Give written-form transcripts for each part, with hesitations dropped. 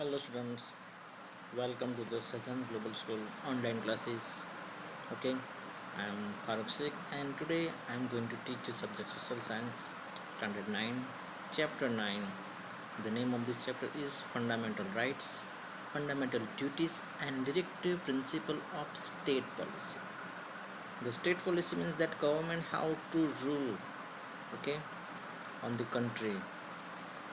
Hello students, welcome to the Sajan Global School online classes. Okay, I am Faruk Shaikh and today I am going to teach you subject Social Science Standard 9, Chapter 9. The name of this chapter is Fundamental Rights, Fundamental Duties and Directive Principle of State Policy. The state policy means that government how to rule, okay, on the country,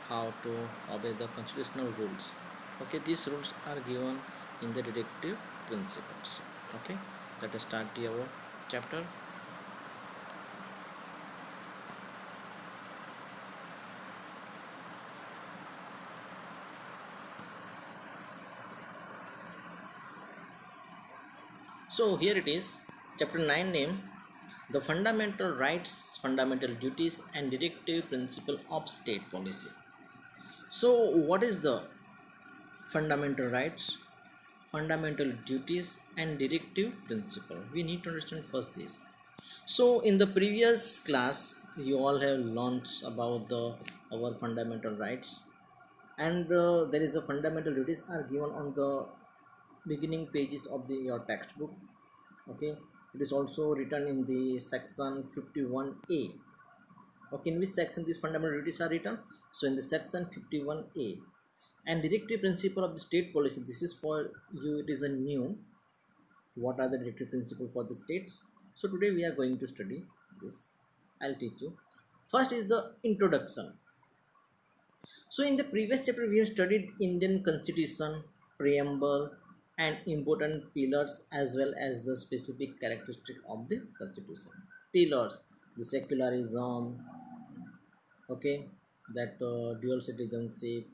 how to obey the constitutional rules. Okay, these rules are given in the directive principles. Okay, let us start our chapter. So here it is, chapter 9, name the fundamental rights, fundamental duties and directive principle of state policy. So what is the fundamental rights, fundamental duties and directive principle? We need to understand first this. So in the previous class you all have learned about the our fundamental rights, and there is a fundamental duties are given on the beginning pages of your textbook. Okay, it is also written in the section 51A. Okay, in which section these fundamental duties are written? So in the section 51A. And directive principle of the state policy, this is for you, it is a new. What are the directive principle for the states? So today we are going to study this. I'll teach you. First is the introduction. So in the previous chapter we have studied Indian constitution, preamble and important pillars, as well as the specific characteristic of the constitution. Pillars, the secularism, okay, that dual citizenship,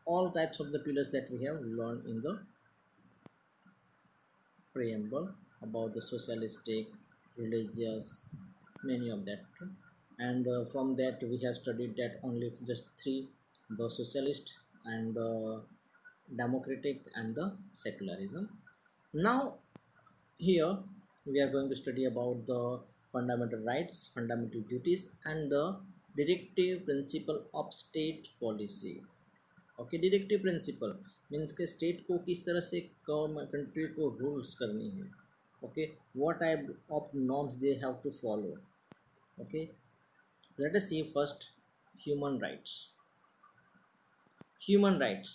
all types of the pillars that we have learned in the preamble, about the socialistic, religious, many of that. And from that we have studied that only just three: the socialist and democratic and the secularism. Now here we are going to study about the fundamental rights, fundamental duties and the directive principle of state policy. Okay, directive principle means के state को किस तरह से country को rules करनी है. Okay, what type of norms they have to follow. Okay, let us see first human rights. Human rights.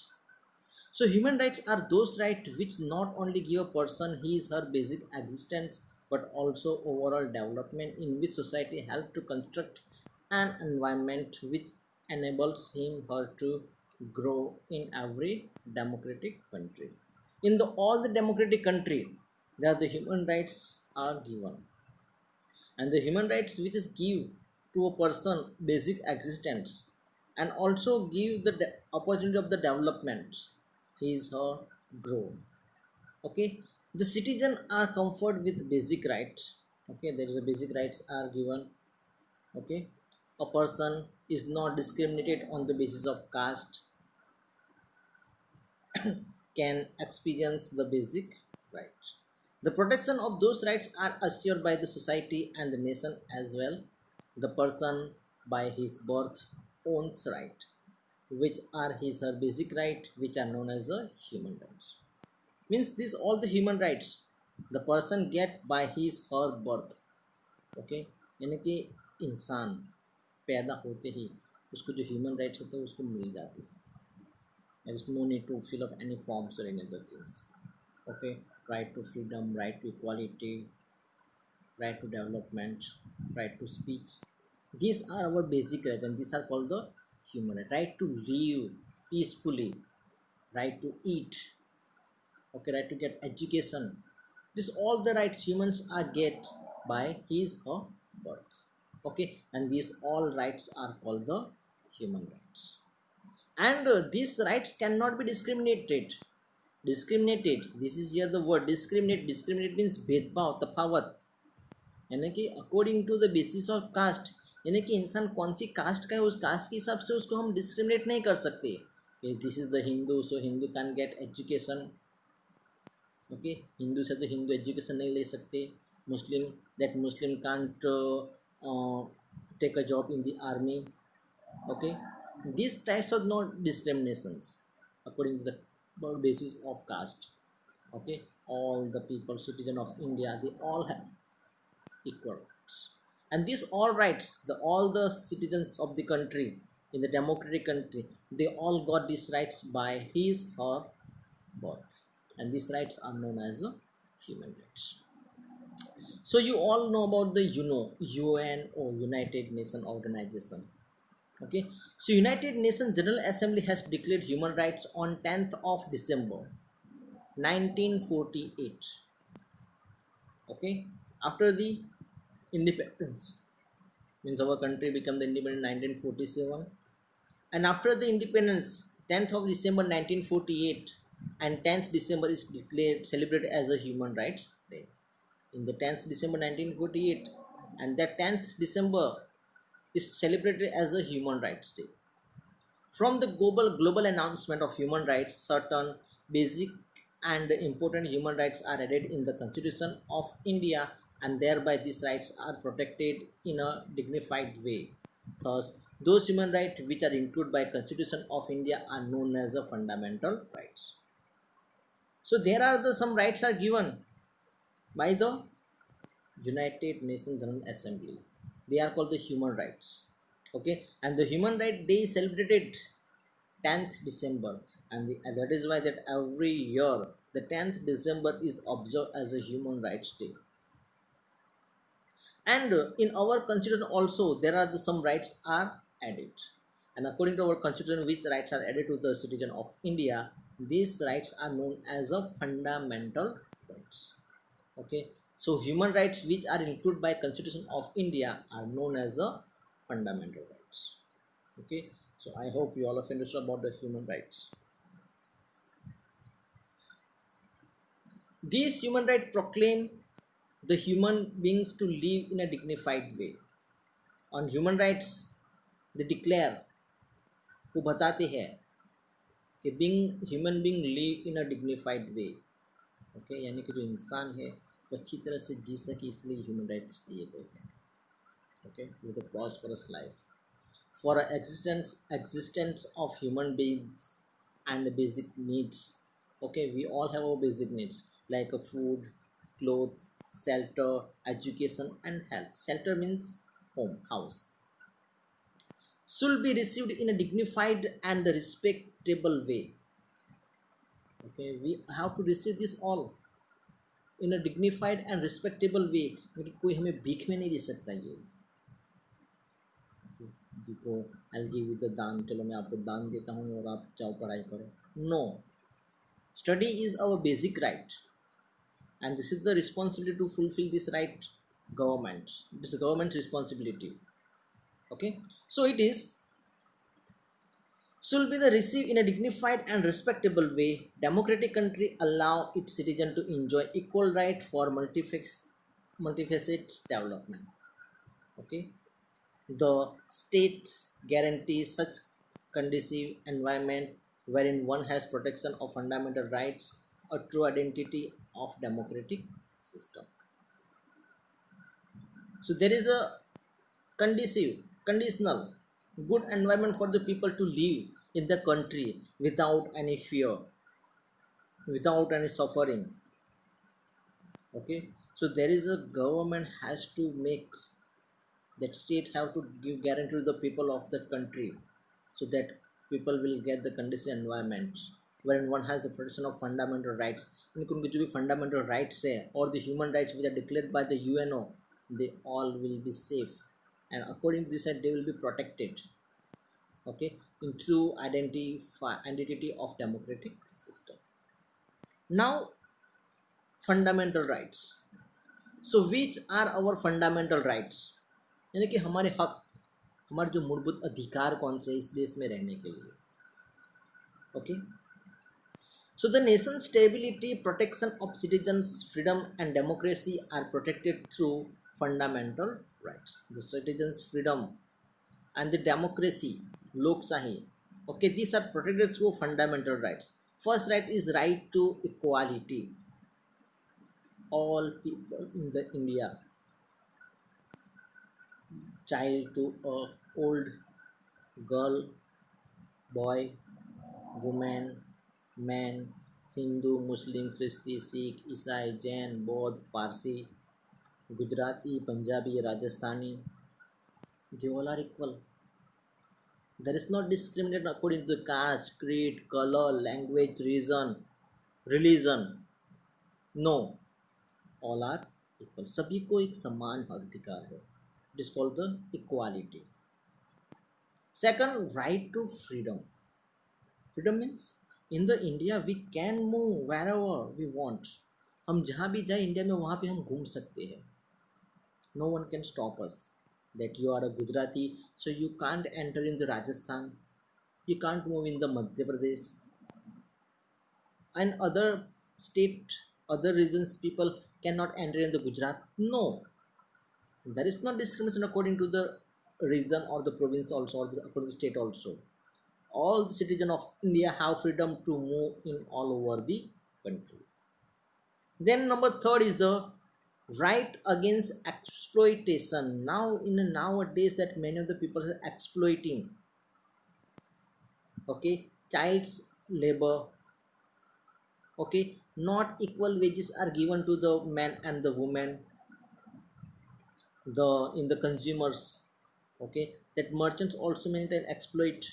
So human rights are those rights which not only give a person his her basic existence, but also overall development, in which society help to construct an environment which enables him her to grow in every democratic country. In the all the democratic country, there the human rights are given, and the human rights which is give to a person basic existence and also give the opportunity of the development his or grow. Okay, the citizen are comfort with basic rights. Okay, there is a basic rights are given. Okay, a person is not discriminated on the basis of caste, can experience the basic rights. The protection of those rights are assured by the society and the nation as well. The person by his birth owns right, which are his her basic right, which are known as the human rights. Means this all the human rights the person get by his her birth. Okay, यानी कि इंसान पैदा होते ही उसको जो human rights होते हैं उसको मिल जाती है. There is no need to fill up any forms or any other things. Okay, right to freedom, right to equality, right to development, right to speech. These are our basic rights, and these are called the human right. Right to live peacefully, right to eat, okay, right to get education. This all the rights humans are get by his or birth. Okay, and these all rights are called the human rights. And these rights cannot be discriminated. This is here the word discriminate means भेदभाव, तफावत, यानी कि according to the basis of caste, यानी कि इंसान कौन सी cast का है उस कास्ट के हिसाब से उसको हम डिस्क्रिमिनेट नहीं कर सकते. This is the Hindu, so Hindu can get education. Okay, Hindu से तो हिंदू एजुकेशन नहीं ले सकते. Muslim, that Muslim can't take a job in the army. Okay, These types are not discriminations according to the basis of caste. Okay, all the people, citizen of India, they all have equal rights, and these all rights, the all the citizens of the country in the democratic country, they all got these rights by his or birth, and these rights are known as human rights. So you all know about the UN or United Nations Organization. Okay, so United Nations General Assembly has declared human rights on 10th of December 1948. Okay, after the independence, means our country became the independent in 1947, and after the independence 10th of December 1948 and 10th December is declared celebrated as a human rights day in the 10th December 1948, and that 10th December is celebrated as a human rights day. From the global announcement of human rights, certain basic and important human rights are added in the Constitution of India, and thereby these rights are protected in a dignified way. Thus, those human rights which are included by Constitution of India are known as the fundamental rights. So there are some rights are given by the United Nations General Assembly. They are called the human rights. Okay, and the human right day is celebrated 10th December, and that is why that every year the 10th December is observed as a human rights day. And in our constitution also there are some rights are added, and according to our constitution which rights are added to the citizen of India, these rights are known as a fundamental rights. Okay, so human rights which are included by constitution of India are known as a fundamental rights. Okay, so I hope you all have understood about the human rights. These human rights proclaim the human beings to live in a dignified way. On human rights they declare, वो बताते हैं कि being human being live in a dignified way. Okay, यानी कि जो इंसान है वो अच्छी तरह से जी सके इसलिए ह्यूमन राइट्स दिए गए हैं. Okay, with a prosperous life. For a existence of human beings and the basic needs. Okay, we all have our basic needs like a food, clothes, shelter, education and health. Shelter means home, house, should be received in a dignified and respectable way. Okay, we have to receive this all in a dignified and respectable way. क्योंकि कोई हमें भीख में नहीं दे सकता ये जी को I'll give you the दान, चलो मैं आपको दान देता हूँ और आप जाओ पढ़ाई करो. No, study is our basic right, and this is the responsibility to fulfill this right. Government, it is the government's responsibility. Okay, so it is should be the received in a dignified and respectable way. Democratic country allow its citizen to enjoy equal right for multifaceted development. Okay, the state guarantees such conducive environment wherein one has protection of fundamental rights, a true identity of democratic system. So there is a conditional good environment for the people to live in the country without any fear, without any suffering. Okay, so there is a government has to make that state have to give guarantee to the people of the country, so that people will get the condition environment wherein one has the protection of fundamental rights. इनको उनके जो भी fundamental rights है or the human rights which are declared by the UNO, they all will be safe, and according to this they will be protected. Okay, in true identity of democratic system. Now, fundamental rights. So which are our fundamental rights? यानी कि हमारे हक, हमारे जो मूलभूत अधिकार कौन से इस देश में रहने के लिए. Okay, so the nation's stability, protection of citizens, freedom and democracy are protected through fundamental rights. The citizens freedom and the democracy, lok sahi, okay, these are protected through fundamental rights. First right is right to equality. All people in the India, child to a old girl, boy, woman, man, Hindu, Muslim, Christian, Sikh, Isai, Jain, Bodh, Parsi, Gujarati, Punjabi, Rajasthani, they all are equal. There is no discrimination according to caste, creed, color, language, reason, religion. No, all are equal. सभी को एक समान अधिकार है. It is called the equality. Second, right to freedom. Freedom means in the India we can move wherever we want. हम जहाँ भी जाए इंडिया में वहाँ पे हम घूम सकते हैं. No one can stop us. That you are a Gujarati, so you can't enter in the Rajasthan. You can't move in the Madhya Pradesh and other state, other regions. People cannot enter in the Gujarat. No, there is no discrimination according to the region or the province also, or according to the state also. All the citizens of India have freedom to move in all over the country. Then number third is the right against exploitation. Now in nowadays that many of the people are exploiting, okay, child's labor, okay, not equal wages are given to the men and the women, the in the consumers, okay, that merchants also many times exploit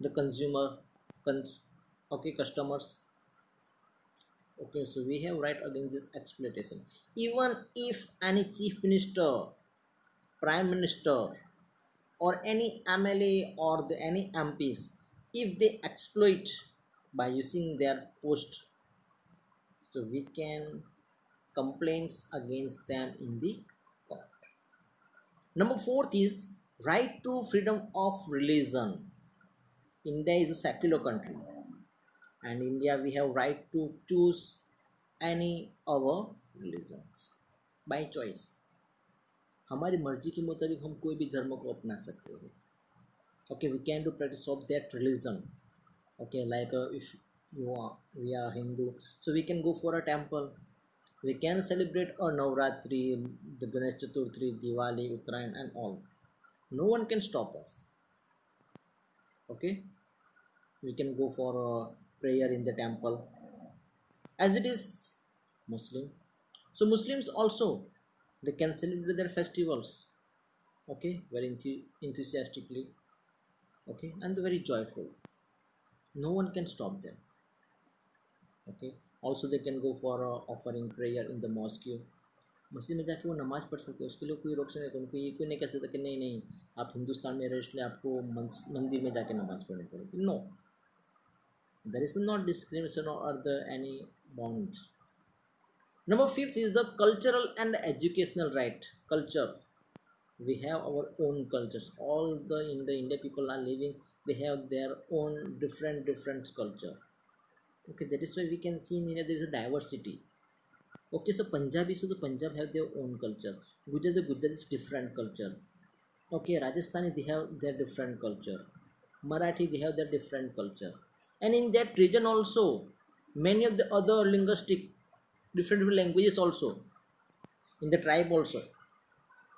the consumer, cons- okay, customers. Okay, so we have right against this exploitation. Even if any chief minister, prime minister, or any MLA or any MPs, if they exploit by using their post, so we can complaints against them in the court. Number fourth is right to freedom of religion. India is a secular country, and India we have right to choose any our religions by choice. हमारी मर्जी के मुताबिक हम कोई भी धर्म को अपना सकते हैं. Okay, we can do practice of that religion. Okay, like if we are Hindu, so we can go for a temple. We can celebrate a Navratri, the Ganesh Chaturthi, Diwali, Uttarayan and all. No one can stop us. Okay, we can go for a prayer in the temple as it is Muslim. So Muslims also, they can celebrate their festivals, okay, very enthusiastically, okay, and very joyful. No one can stop them. Okay, also they can go for offering prayer in the mosque. मस्जिद में जाके वो नमाज़ पढ़ सकते हैं, उसके लिए कोई रोक सकता, उनको ये कोई नहीं कह सकता कि नहीं नहीं आप हिंदुस्तान में रहो इसलिए आपको मंदिर में जाके नमाज़ पढ़नी पड़ेगी. No, there is not discrimination or the any bounds. Number fifth is the cultural and educational right. Culture, we have our own cultures. All the in the India people are living, they have their own different culture. Okay, that is why we can see in India there is a diversity. Okay, so Punjabi, so the Punjab have their own culture. Gujarat is different culture. Okay, Rajasthani they have their different culture. Marathi they have their different culture. And in that region also, many of the other linguistic different languages also in the tribe also.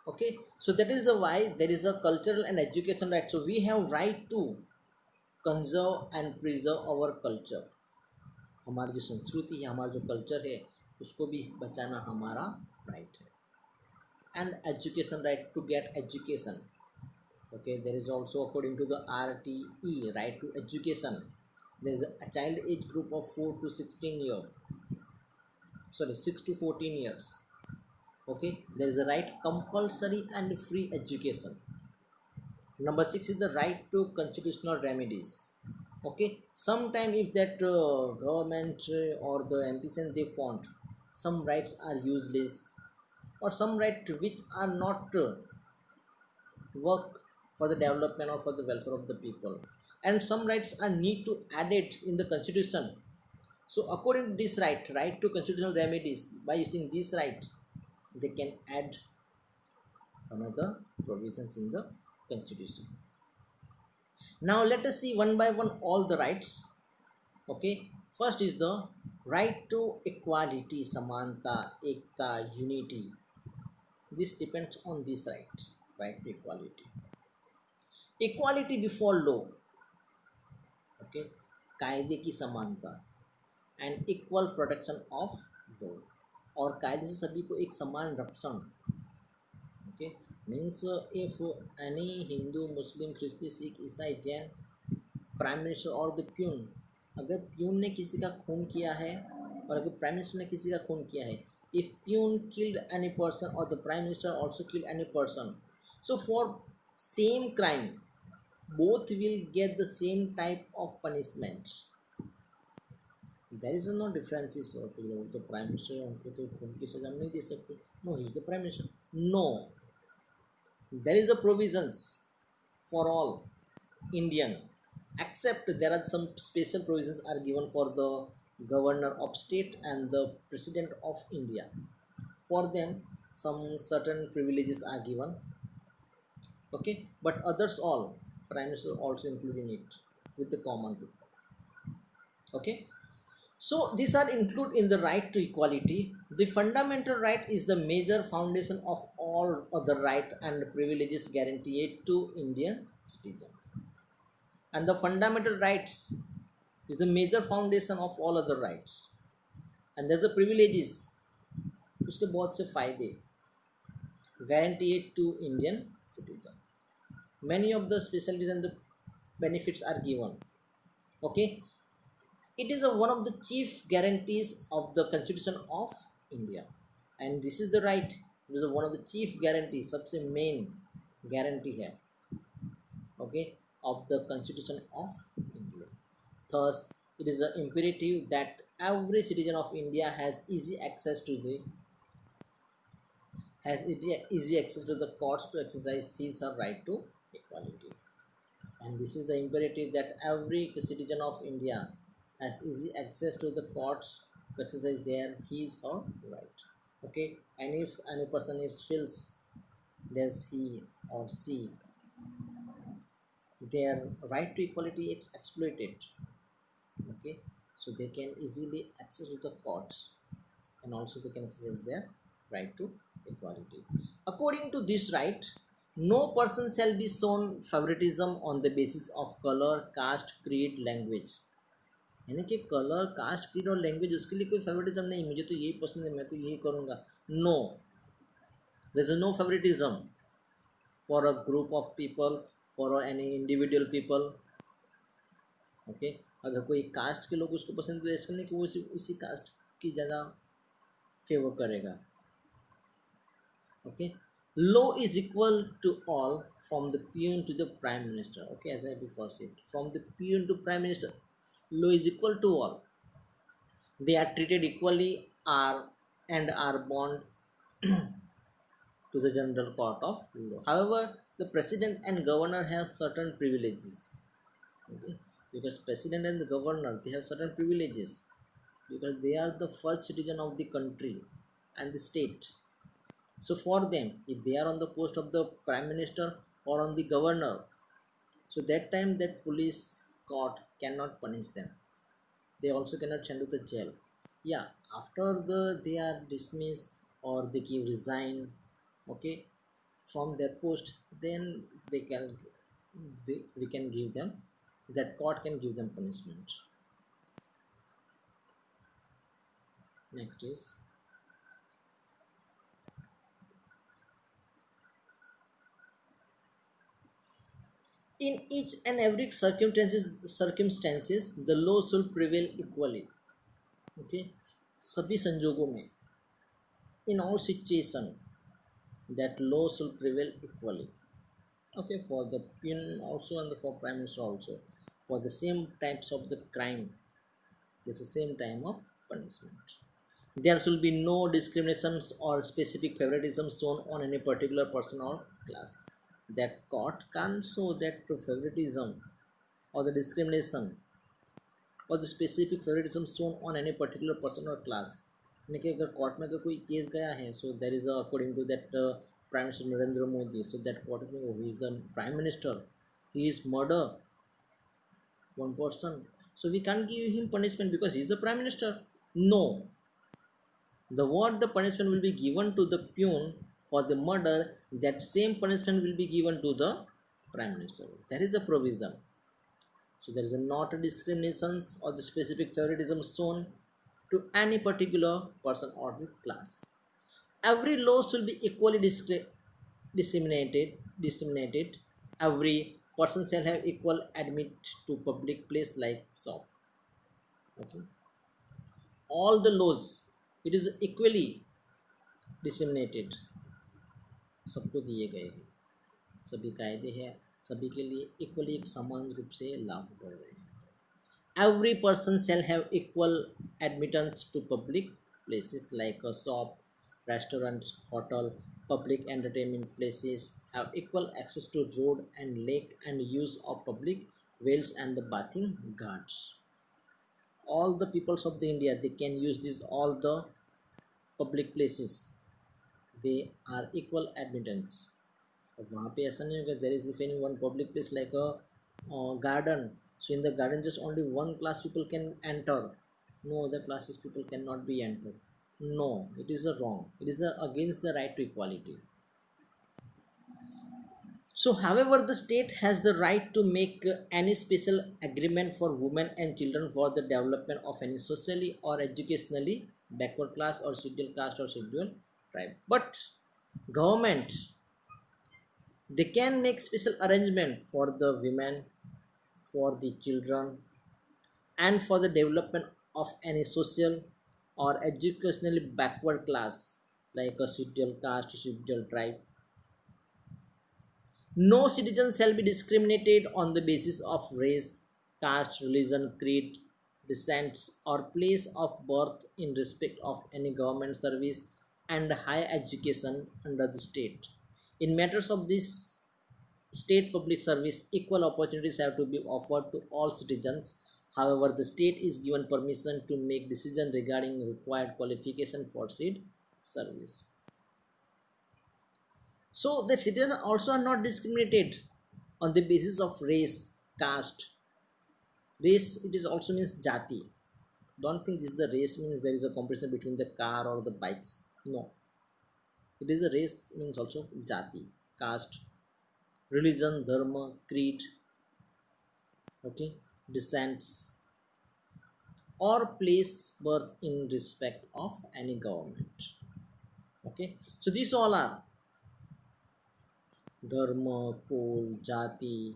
Okay, so that is the why there is a cultural and education right. So we have right to conserve and preserve our culture. हमारी जो संस्कृति है, हमारा जो culture है, उसको भी बचाना हमारा राइट है. And educational right to get education. Okay, there is also according to the RTE, right to education, there is a child age group of 4 to 16 years, sorry 6 to 14 years. Okay, there is a right compulsory and free education. Number 6 is the right to constitutional remedies. Okay, sometime if that government or the MPs they found some rights are useless, or some right which are not work for the development or for the welfare of the people, and some rights are need to add it in the constitution. So according to this right to constitutional remedies, by using this right they can add another provisions in the constitution. Now let us see one by one all the rights. Okay, first is the right to equality, samanta, ekta, unity. This depends on this right to equality. Equality before law. ओके, कायदे की समानता and equal protection of law, और कायदे से सभी को एक समान रक्षण। Okay, means if any Hindu Muslim ख्रिस्ती सिख ईसाई जैन प्राइम मिनिस्टर और द प्यून, अगर प्यून ने किसी का खून किया है और अगर प्राइम मिनिस्टर ने किसी का खून किया है, if peon killed any person और the prime minister also killed any person, so for same crime both will get the same type of punishment. There is no differences for the prime minister उनको तो खून की सजा नहीं दे सकते, no, he is the prime minister, no, there is a provisions for all Indian, except there are some special provisions are given for the governor of state and the president of India. For them some certain privileges are given, okay, but others all prime minister also including it with the common people. Okay, so these are included in the right to equality. The fundamental right is the major foundation of all other right and privileges guaranteed to Indian citizen, and the fundamental rights is the major foundation of all other rights, and there's the privileges, उसके बहुत से फायदे guaranteed to Indian citizen. Many of the specialties and the benefits are given. Okay, it is one of the chief guarantees of the constitution of India, and this is the right, this is one of the chief guarantees, सबसे main guarantee है, okay, of the constitution of India. Thus it is an imperative that every citizen of India has easy access to the easy access to the courts to exercise his or right to equality, and this is the imperative that every citizen of India has easy access to the courts to exercise their his or right. Okay, and if any person is feels there's he or she their right to equality is exploited, okay, so they can easily access to the courts and also they can exercise their right to equality. According to this right, no person shall be shown favoritism on the basis of color, caste, creed, language. यानी कि colour, cast, creed और language उसके लिए कोई favouritism नहीं, मुझे तो यही पसंद है मैं तो यही करूँगा, no, there is no favouritism for a group of people, for any individual people. Okay, अगर कोई कास्ट के लोग उसको पसंद, तो ऐसा नहीं कि वो उसी कास्ट की ज़्यादा फेवर करेगा. Okay, law is equal to all from the peon to the prime minister. Okay, as I before said, from the peon to prime minister, law is equal to all. They are treated equally, are bound to the general court of law. However, the president and governor have certain privileges. Okay, because president and the governor, they have certain privileges because they are the first citizen of the country and the state. So for them, if they are on the post of the prime minister or on the governor, so that time that police court cannot punish them, they also cannot send to the jail. Yeah, after they are dismissed or they give resign, okay, from their post, then we can give them, that court can give them punishment. Next is, in each and every circumstances the law should prevail equally. Okay, सभी संजोगों में, in all situation, that law should prevail equally. Okay, for the peon also and for prime minister also, for the same types of the crime, there's the same time of punishment. There should be no discriminations or specific favoritism shown on any particular person or class. That court can't show that favoritism or the discrimination or the specific favoritism shown on any particular person or class. यानी कि अगर court में अगर कोई case गया है, so there is according to that prime minister Narendra Modi, so that court में he is the prime minister, he is murder one person, so we can't give him punishment because he is the prime minister. No, the punishment will be given to the peon for the murder, that same punishment will be given to the prime minister. That is the provision. So there is not a discriminations or the specific favoritism shown to any particular person or the class. Every law should be equally disseminated. Every person shall have equal admit to public place like shop. Okay, all the laws, it is equally disseminated, सबको दिए गए हैं, सभी कायदे हैं, सभी के लिए इक्वली एक समान रूप से लागू पड़ रहे हैं. Every person shall have equal admittance to public places like a shop, restaurants, hotel, public entertainment places, have equal access to road and lake and use of public wells and the bathing ghats. All the peoples of the India, they can use this all the public places. They are equal admittance. अब वहाँ पे ऐसा नहीं होगा there is if any one public place like a garden, so in the garden just only one class people can enter, no other classes people cannot be entered. No, it is a wrong, it is a against the right to equality. So however the state has the right to make any special agreement for women and children for the development of any socially or educationally backward class or scheduled caste or scheduled tribe, but government, they can make special arrangement for the women, for the children, and for the development of any social or educationally backward class like a scheduled caste, scheduled tribe. No citizen shall be discriminated on the basis of race, caste, religion, creed, descent, or place of birth in respect of any government service and higher education under the state. In matters of this state public service, equal opportunities have to be offered to all citizens. However, the state is given permission to make decision regarding required qualification for said service. So the citizens also are not discriminated on the basis of race, caste. Race, it is also means jati. Don't think this is the race means there is a comparison between the car or the bikes. No. It is a race means also jati, caste, religion, dharma, creed, okay, descents, or place birth in respect of any government. Okay. So these all are dharma, kuल, jati,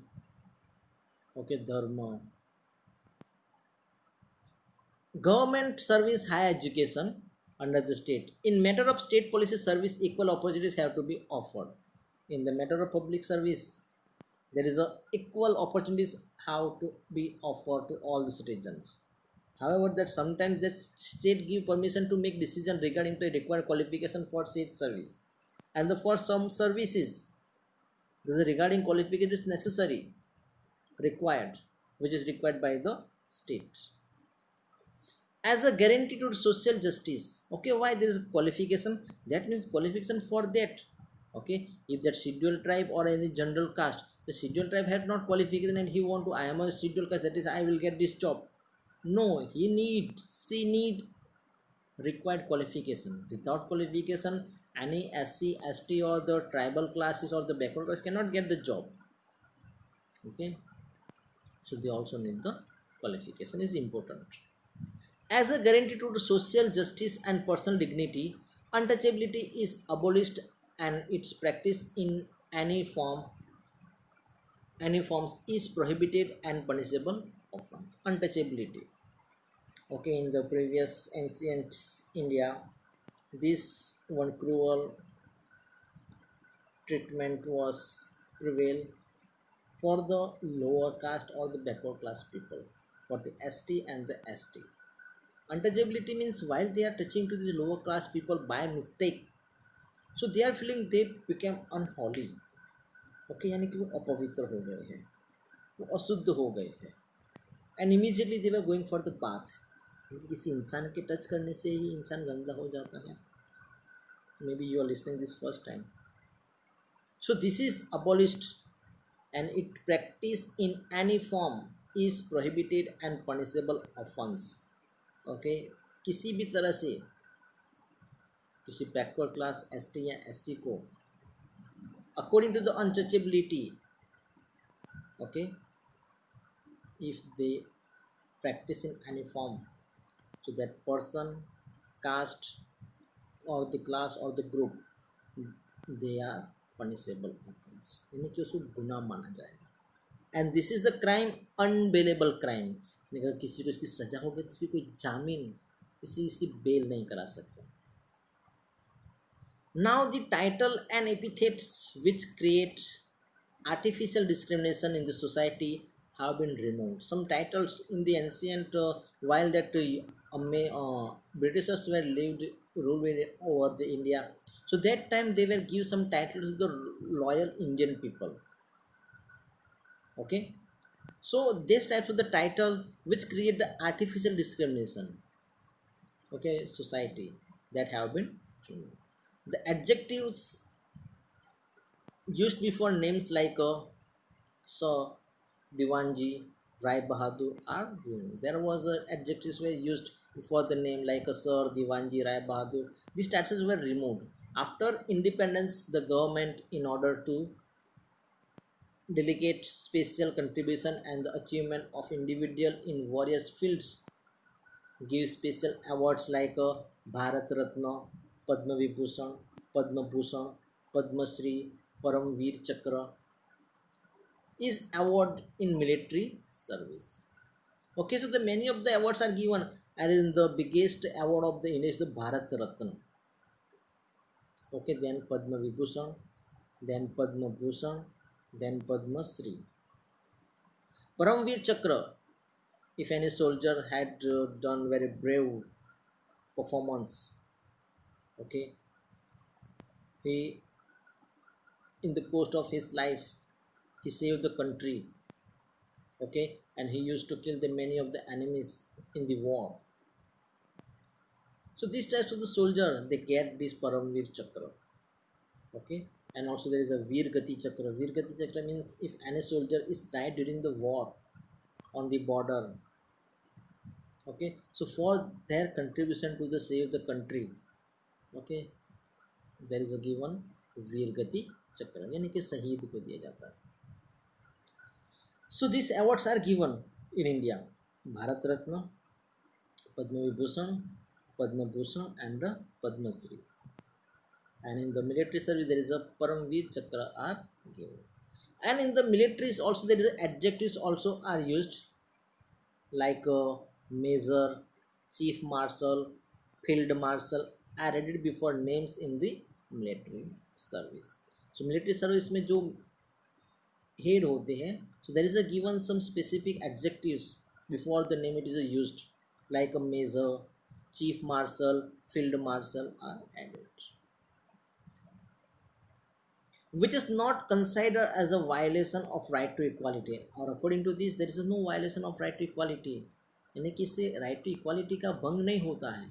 okay, dharma, government service, higher education under the state. In matter of state policy service, equal opportunities have to be offered. In the matter of public service, there is a equal opportunities how to be offered to all the citizens. However, that sometimes that state give permission to make decision regarding the required qualification for state service, and the for some services, this is regarding qualification is necessary, required, which is required by the state as a guarantee to social justice. Okay, why there is qualification? That means qualification for that. Okay, if that scheduled tribe or any general caste, the scheduled tribe had not qualification and he want to, I am a scheduled caste, that is I will get this job. No, she need required qualification. Without qualification, any SC, ST or the tribal classes or the backward class cannot get the job. Okay, so they also need the qualification is important. As a guarantee to social justice and personal dignity, untouchability is abolished and its practice in any forms is prohibited and punishable offense. Untouchability. Okay, in the previous ancient India, this one cruel treatment was prevail for the lower caste or the backward class people, for the ST and the ST. Untouchability means while they are touching to the lower class people by mistake, so they are feeling they became unholy. Okay, यानी कि वो अपवित्र हो गए हैं, वो अशुद्ध हो गए हैं, and immediately they were going for the bath, क्योंकि किसी इंसान के टच करने से ही इंसान गंदा हो जाता है. May be you are listening this first time. So this is abolished and it practice in any form is prohibited and punishable offense. Okay, किसी भी तरह से किसी बैकवर्ड क्लास ST या SC को according to the untouchability, okay, if they practice in any form, so that person, caste, or the class or the group, they are punishable offense, यानी कि उसको गुनाह माना जाएगा. And this is the crime, अनबेलेबल crime. अगर किसी को इसकी सजा हो गई तो इसकी कोई जामीन, किसी इसकी बेल नहीं करा सकता. Now the title and epithets which create artificial discrimination in the society have been removed. Some titles in the ancient, while that Britishers were lived ruled over the India, so that time they were give some titles to the loyal Indian people. Okay, so these types of the title which create the artificial discrimination. Okay, society that have been removed. The adjectives used before names like Sir, Diwanji, Rai Bahadur are given. There was adjectives were used before the name like Sir, Diwanji, Rai Bahadur. These titles were removed. After independence, the government, in order to delegate special contribution and the achievement of individual in various fields, give special awards like Bharat Ratna, Padma Vibhushan, Padma Bhushan, Padma Shri, Paramveer Chakra is award in military service. Okay, so the many of the awards are given, and in the biggest award of the India is the Bharat Ratna. Okay, then Padma Vibhushan, then Padma Bhushan, then Padma Shri. Paramveer Chakra, if any soldier had done very brave performance, okay, he in the course of his life he saved the country, okay, and he used to kill the many of the enemies in the war. So these types of the soldier, they get this Paramveer Chakra, okay. And also there is a Veer Gati Chakra. Veer Gati Chakra means if any soldier is died during the war on the border, okay, so for their contribution to the save the country, okay, there is a given Veer Gati Chakra, यानी कि शहीद को दिया जाता है. So these awards are given in India: Bharat Ratna, Padma Vibhushan, Padma Bhushan, and the Padma Shri. And in the military service, there is a Paramveer Chakra are given. And in the militaries also there is adjectives also are used like Major, Chief Marshal, Field Marshal are added before names in the military service. So military service में जो head होते हैं, so there is a given some specific adjectives before the name it is used like a Major, Chief Marshal, Field Marshal are added, which is not considered as a violation of right to equality. और according to this there is no violation of right to equality, यानी कि इससे right to equality का भंग नहीं होता है,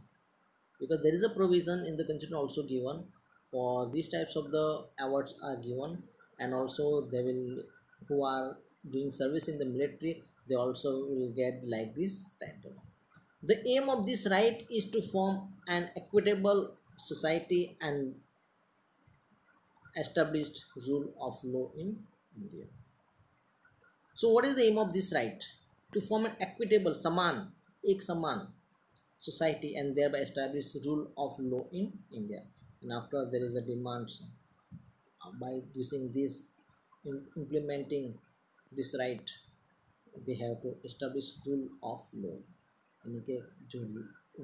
because there is a provision in the constitution also given for these types of the awards are given. And also they will, who are doing service in the military, they also will get like this title. The aim of this right is to form an equitable society and established rule of law in India. So what is the aim of this right? To form an equitable, saman, ek saman society and thereby establish rule of law in India. And after there is a demand by using this, implementing this right, they have to establish rule of law, यानी कि जो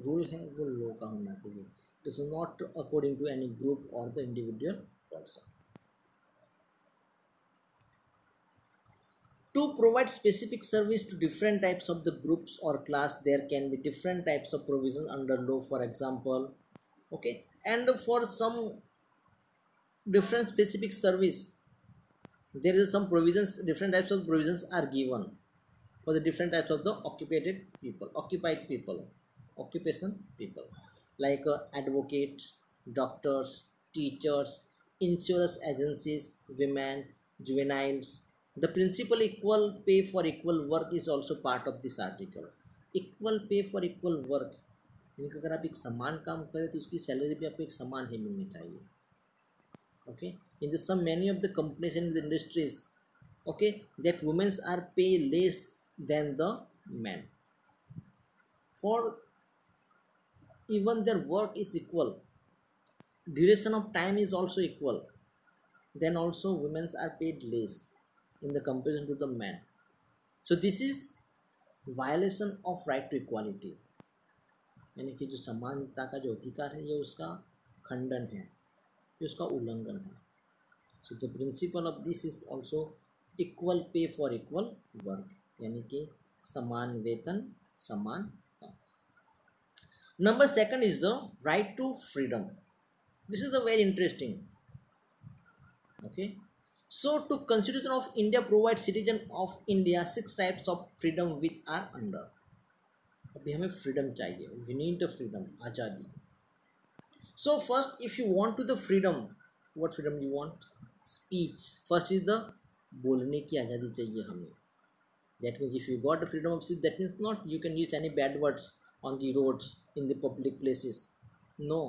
rule है वो law का होना चाहिए. It is not according to any group or the individual person. To provide specific service to different types of the groups or class, there can be different types of provision under law, for example, okay. And for some different specific service, there is some provisions, different types of provisions are given for the different types of the occupied people, occupation people, like advocates, doctors, teachers, insurance agencies, women, juveniles. The principle equal pay for equal work is also part of this article. Equal pay for equal work, यानी अगर आप एक समान काम करें तो उसकी salary भी आपको एक समान ही मिलनी चाहिए. Okay, in the some many of the companies and the industries, okay, that women are paid less than the men. For even their work is equal, duration of time is also equal, then also women are paid less in the comparison to the men. So this is violation of right to equality, यानी कि जो समानता का जो अधिकार है ये उसका खंडन है, ये उसका उल्लंघन है. So the principle of this is also equal pay for equal work, यानी कि समान वेतन समान काम. Number second is the right to freedom. This is the very interesting. Okay, so to constitution of India provides citizen of India 6 types of freedom which are under. अभी हमें freedom चाहिए, we need the freedom, आज़ादी. So first if you want to the freedom, what freedom you want? Speech. First is the बोलने की आज़ादी चाहिए हमें. That means if you got the freedom of speech, that means not you can use any bad words on the roads in the public places. No,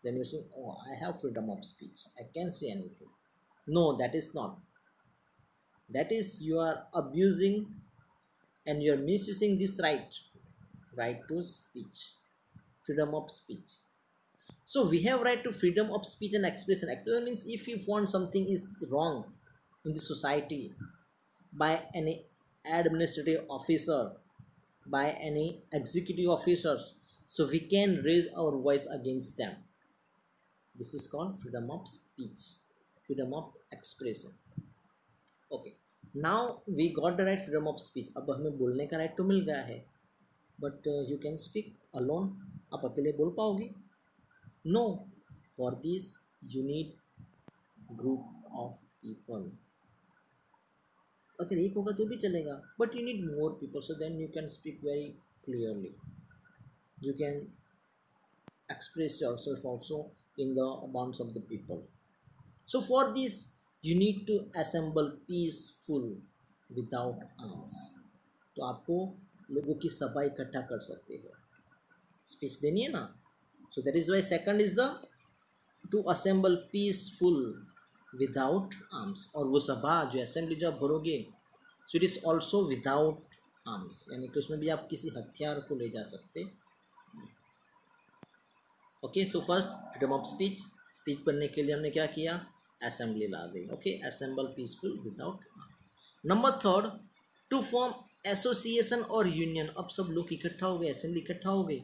then you say, oh, I have freedom of speech, I can say anything. No, that is not. That is you are abusing and you are misusing this right to speech, freedom of speech. So we have right to freedom of speech and expression. Expression means if you want something is wrong in the society by any administrative officer, by any executive officers, so we can raise our voice against them. This is called freedom of speech, freedom of expression. Okay, now we got the right freedom of speech. अब हमें बोलने का right तो मिल गया है, but you can speak alone. आप अकेले बोल पाओगे? No, for this you need group of people. अगर एक होगा तो भी चलेगा, but you need more people, so then you can speak very clearly. You can express yourself also in the bounds of the people. So for this you need to assemble peaceful without arms. तो आपको लोगों की सभा इकट्ठा कर सकते हो, speech देनी है ना. So that is why second is the to assemble peaceful without arms. और वो सभा जो असेंबली जो आप भरोगे, so it is also without arms, यानी कि उसमें भी आप किसी हथियार को ले जा सकते. Okay, so first freedom of speech. Speech पढ़ने के लिए हमने क्या किया? असेंबली ला दी. Okay, assemble peaceful without. Number third, to form association और यूनियन. अब सब लोग इकट्ठा हो गए, असेंबली इकट्ठा हो गई,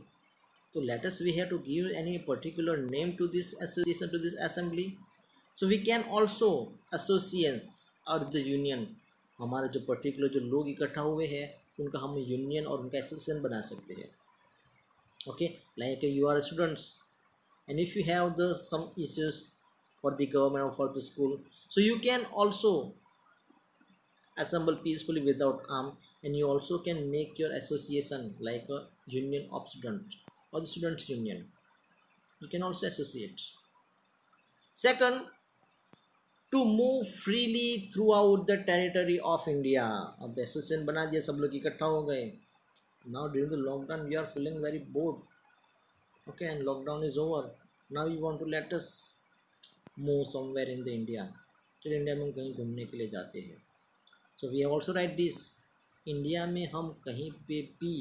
तो let us we have to give any particular name to this association, to this assembly. So we can also associates और द यूनियन. हमारे जो पर्टिकुलर जो लोग इकट्ठा हुए हैं उनका हम यूनियन और उनका एसोसिएशन बना सकते हैं. Okay, like you are students and if you have the some issues for the government or for the school, so you can also assemble peacefully without arm, and you also can make your association like a union of student or the students union. You can also associate. Second, to move freely throughout the territory of India. अब association बना दिया, सब लोग इकट्ठा हो गए. Now during the lockdown you are feeling very bored. Okay, and lockdown is over. Now you want to let us move somewhere in the India. तो India में हम कहीं घूमने के लिए जाते हैं. So we have also right this. India में हम कहीं पे भी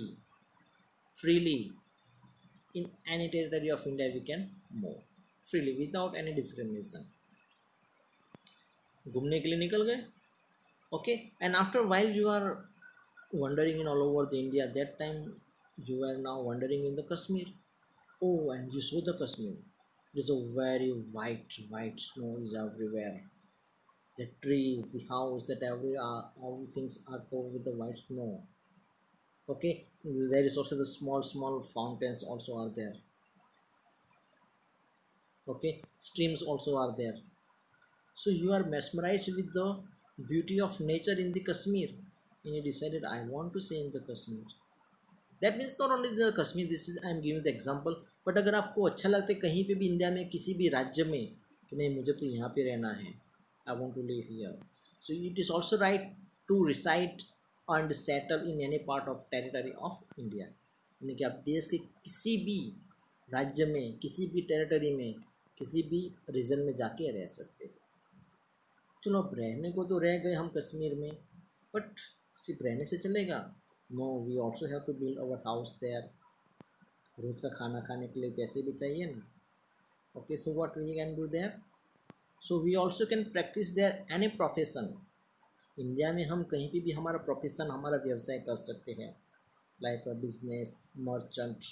freely in any territory of India we can move freely without any discrimination. घूमने के लिए निकल गए. Okay, and after while you are wandering in all over the India, that time you are now wandering in the Kashmir. Oh, and you saw the Kashmir. There's a very white snow is everywhere. The trees, the house, that all things are covered with the white snow. Okay, there is also the small fountains also are there. Okay, streams also are there. So you are mesmerized with the beauty of nature in the Kashmir, and you decided I want to stay in the Kashmir. That means not only the Kashmir, this is I am giving the example. But अगर आपको अच्छा लगता है कहीं पे भी India में किसी भी राज्य में कि नहीं मुझे तो यहाँ पे रहना है, I want to live here, so it is also right to reside and settle in any part of territory of India. यानी कि आप देश के किसी भी राज्य में, किसी भी टेरिटरी में, किसी भी रीजन में जाके रह सकते हैं. चलो अब रहने को तो रह गए हम कश्मीर में, बट सिर्फ रहने से चलेगा? No, we also have to build our house there, रोज का खाना खाने के लिए पैसे भी चाहिए ना. Okay, so what we can do there, so we also can practice there any profession. India में हम कहीं पे भी हमारा प्रोफेशन, हमारा व्यवसाय कर सकते हैं, like a business, merchant,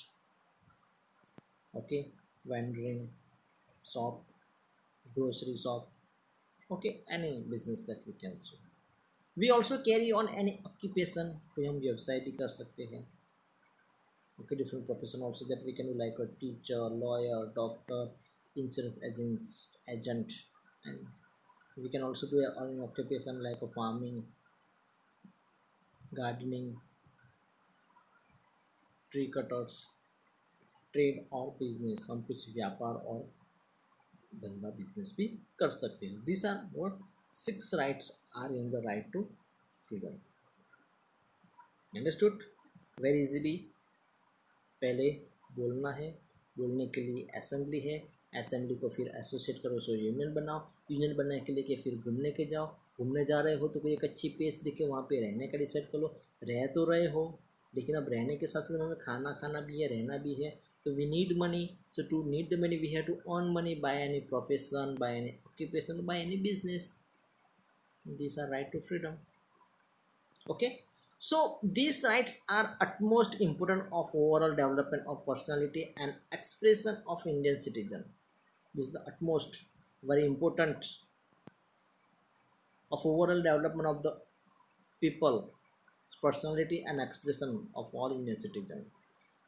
okay, wandering shop, grocery shop, okay, any business that we can do. We also carry on any occupation, कोई हम व्यवसाय भी कर सकते हैं. Okay, different profession also that we can do, like a teacher, lawyer, doctor, insurance agent, and we can also do an occupation like a farming, gardening, tree cutters, trade और business, हम कुछ व्यापार और धंधा बिजनेस भी कर सकते हैं. These are what 6 rights are in the right to freedom. Understood, very easily. पहले बोलना है, बोलने के लिए असेंबली है, असेंबली को फिर एसोसिएट करो, सो यूनियन बनाओ, यूनियन बनाने के लिए कि फिर घूमने के जाओ, घूमने जा रहे हो तो कोई एक अच्छी प्लेस दिखे वहाँ पे रहने का डिसाइड करो. रह तो रहे हो, लेकिन अब रहने के साथ साथ हमें खाना खाना भी है, रहना भी है, तो we need money. So to need the money we have to earn money by any profession, by any occupation, by any business. This are right to freedom. Okay, so these rights are utmost important of overall development of personality and expression of Indian citizen. This is the utmost very important of overall development of the people personality and expression of all Indian citizen.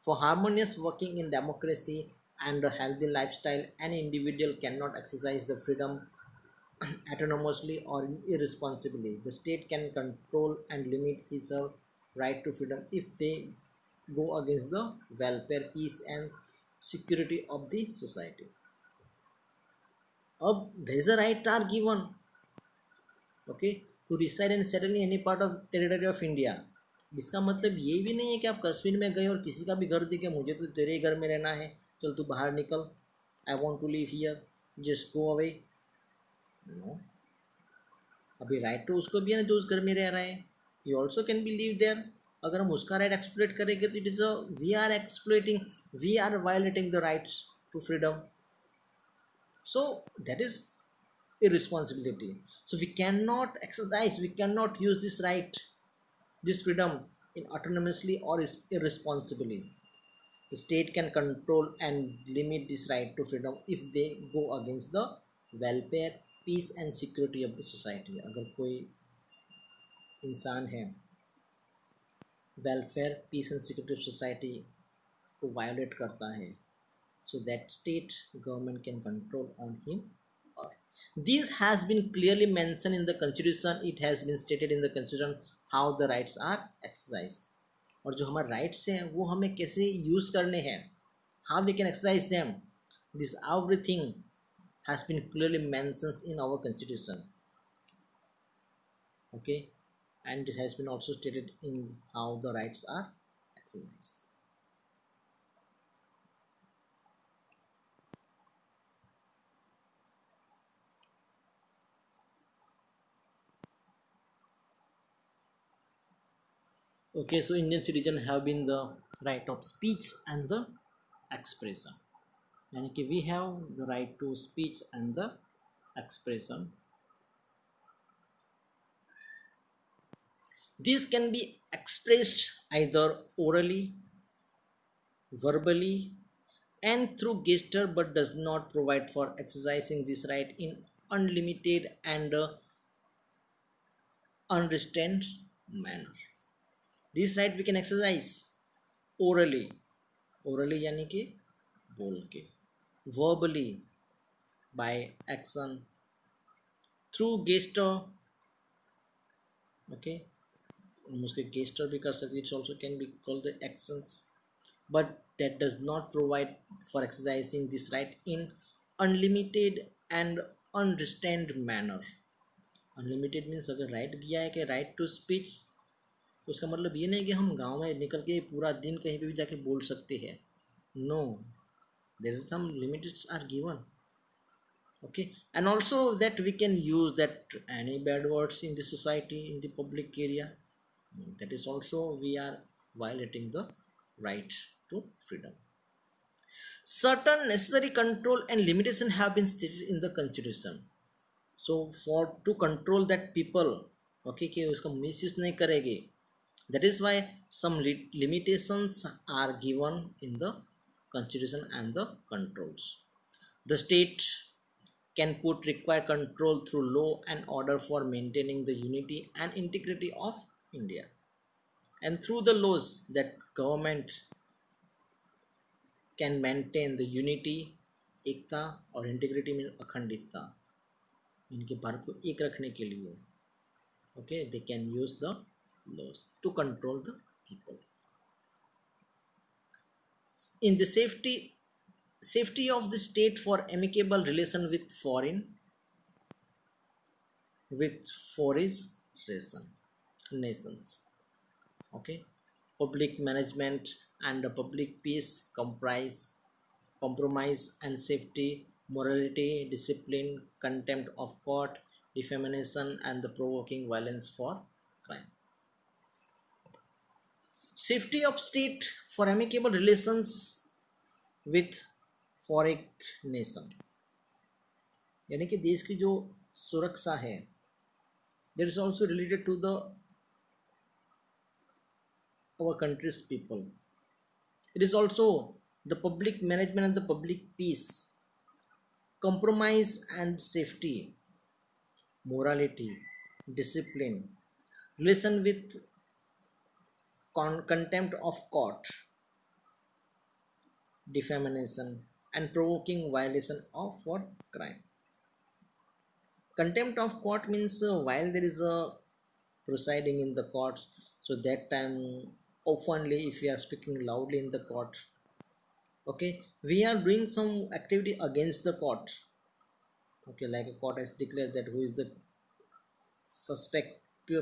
For harmonious working in democracy and a healthy lifestyle, an individual cannot exercise the freedom autonomously or irresponsibly. The state can control and limit his right to freedom if they go against the welfare, peace, and security of the society. There is a right are given, okay, to reside and settle in any part of territory of India. इसका मतलब ये भी नहीं है कि आप कश्मीर में गए और किसी का भी घर दिखे, मुझे तो तेरे ही घर में रहना है, चल तू बाहर निकल, I want to live here, just go away. No, अभी राइट तो उसको भी है ना जो उस घर में रह रहा है. You also can be live there. अगर हम उसका राइट एक्सप्लोइट करेंगे तो it is a we are exploiting, we are violating the rights to freedom. So that is irresponsibility. So we cannot exercise, we cannot use this right, this freedom in autonomously or irresponsibly. The state can control and limit this right to freedom if they go against the welfare, peace and security of the society. अगर कोई इंसान है welfare, peace and security of society को violate करता है, so that state government can control on him or. This has been clearly mentioned in the constitution. It has been stated in the constitution how the rights are exercised. और जो हमारे rights हैं वो हमें कैसे use करने हैं, how we can exercise them, this everything has been clearly mentioned in our constitution. Okay, and it has been also stated in how the rights are exercised. Okay, so Indian citizen have been the right of speech and the expression. यानी कि we have the right to speech and the expression. This can be expressed either orally, verbally, and through gesture, but does not provide for exercising this right in unlimited and unrestrained manner. This right we can exercise orally, orally यानी कि बोल के, verbally by action, through gesture, okay, हम उसके gesture भी कर सकते, it also can be called the actions, but that does not provide for exercising this right in unlimited and unrestrained manner. Unlimited means अगर राइट दिया है कि right to speech, तो उसका मतलब ये नहीं कि हम गांव में निकल के पूरा दिन कहीं पे भी जाके बोल सकते हैं. No, there is some limits are given. Okay, and also that we can use that any bad words in the society, in the public area, That is also we are violating the right to freedom. Certain necessary control and limitation have been stated in the constitution. So for to control that people, okay, कि उसका misuse नहीं करेंगे, that is why some limitations are given in the constitution and the controls. The state can put require control through law and order for maintaining the unity and integrity of India, and through the laws that government can maintain the unity, एकता और integrity means अखंडता, इनके भारत को एक रखने के लिए, okay, they can use the laws to control the people. In the safety of the state for amicable relation with foreign relation nations, okay, public management and the public peace comprise compromise and safety, morality, discipline, contempt of court, defamation and the provoking violence for crime. Safety of state for amicable relations with foreign nation, यानी कि देश की जो सुरक्षा है, that is also related to the our country's people. It is also the public management and the public peace, compromise and safety, morality, discipline, relation with contempt of court, defamation and provoking violation of for crime. Contempt of court means while there is a proceeding in the court, so that time oftenly if we are speaking loudly in the court, okay, we are doing some activity against the court, okay, like a court has declared that who is the suspect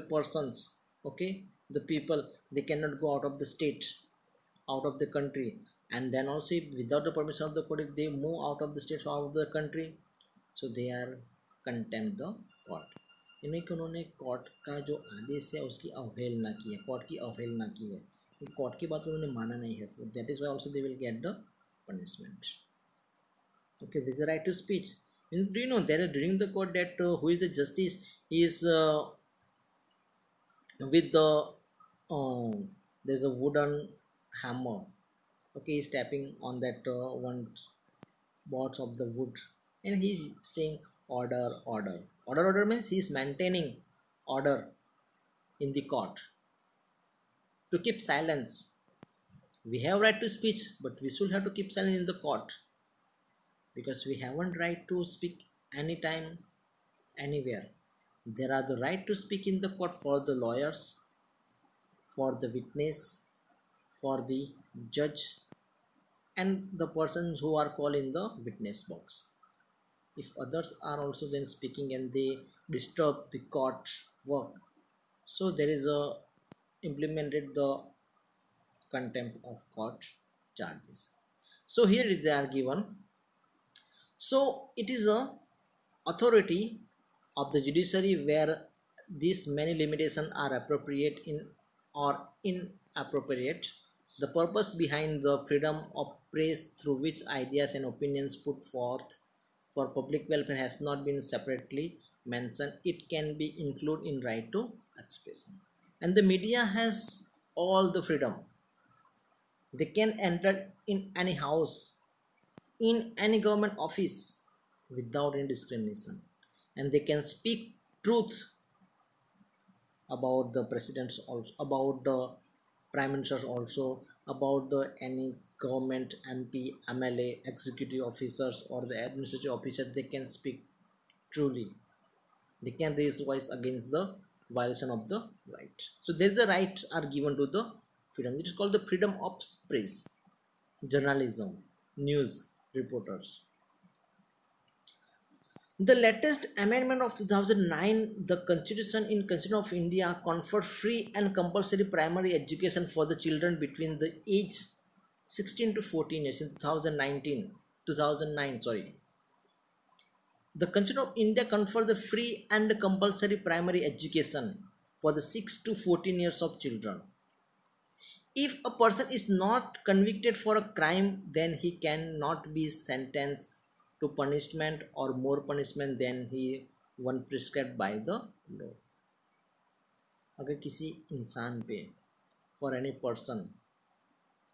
persons, okay, the people, they cannot go out of the state, out of the country, and then also if without the permission of the court if they move out of the state or out of the country, so they are contempt the court, यानी कि उन्होंने court का जो आदेश है उसकी अवहेलना की है, कोर्ट की अवहेलना की है, कोर्ट की बात उन्होंने माना नहीं है, that is why also they will get the punishment. Okay, there is a right to speech. And do you know that during the court that who is the justice is with the there's a wooden hammer, okay, he's tapping on that one boards of the wood, and he's saying order, order, order, order means he's maintaining order in the court to keep silence. We have right to speech, but we should have to keep silence in the court, because we haven't right to speak anytime anywhere. There are the right to speak in the court for the lawyers, for the witness, for the judge, and the persons who are called in the witness box. If others are also then speaking and they disturb the court work, so there is a implemented the contempt of court charges. So here they are given. So it is a authority of the judiciary where these many limitations are appropriate in or inappropriate. The purpose behind the freedom of press through which ideas and opinions put forth for public welfare has not been separately mentioned. It can be included in right to expression. And the media has all the freedom. They can enter in any house, in any government office without any discrimination, and they can speak truth about the presidents also, about the prime ministers also, about the any government MP, MLA, executive officers or the administrative officers. They can speak truly, they can raise voice against the violation of the right. So there the right are given to the freedom, which is called the freedom of press, journalism, news reporters. The latest amendment of 2009, the Constitution in Constitution of India conferred free and compulsory primary education for the children between the age 16 to 14 years in 2009. Sorry. The Constitution of India conferred the free and compulsory primary education for the 6 to 14 years of children. If a person is not convicted for a crime, then he cannot be sentenced to punishment or more punishment than he one prescribed by the law. अगर किसी इंसान पे, for any person,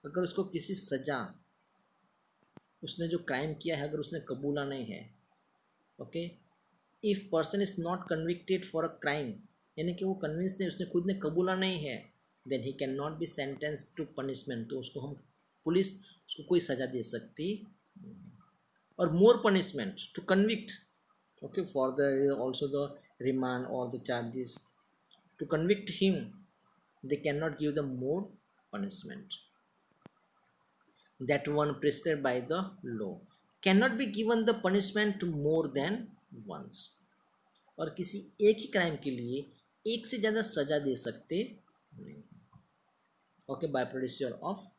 अगर उसको किसी सज़ा, उसने जो क्राइम किया है अगर उसने कबूला नहीं है, okay, if person is not convicted for a crime, यानी कि वो कन्विंस नहीं, उसने खुद ने कबूला नहीं है, then he can not be sentence to punishment, तो उसको हम पुलिस उसको कोई सज़ा दे सकती, और more punishment to convict, okay, for the also the remand और the charges to convict him, they cannot give the more punishment that one prescribed by the law, cannot be given the punishment more than once, और किसी एक ही crime के लिए एक से ज़्यादा सज़ा दे सकते नहीं, okay, by producer of,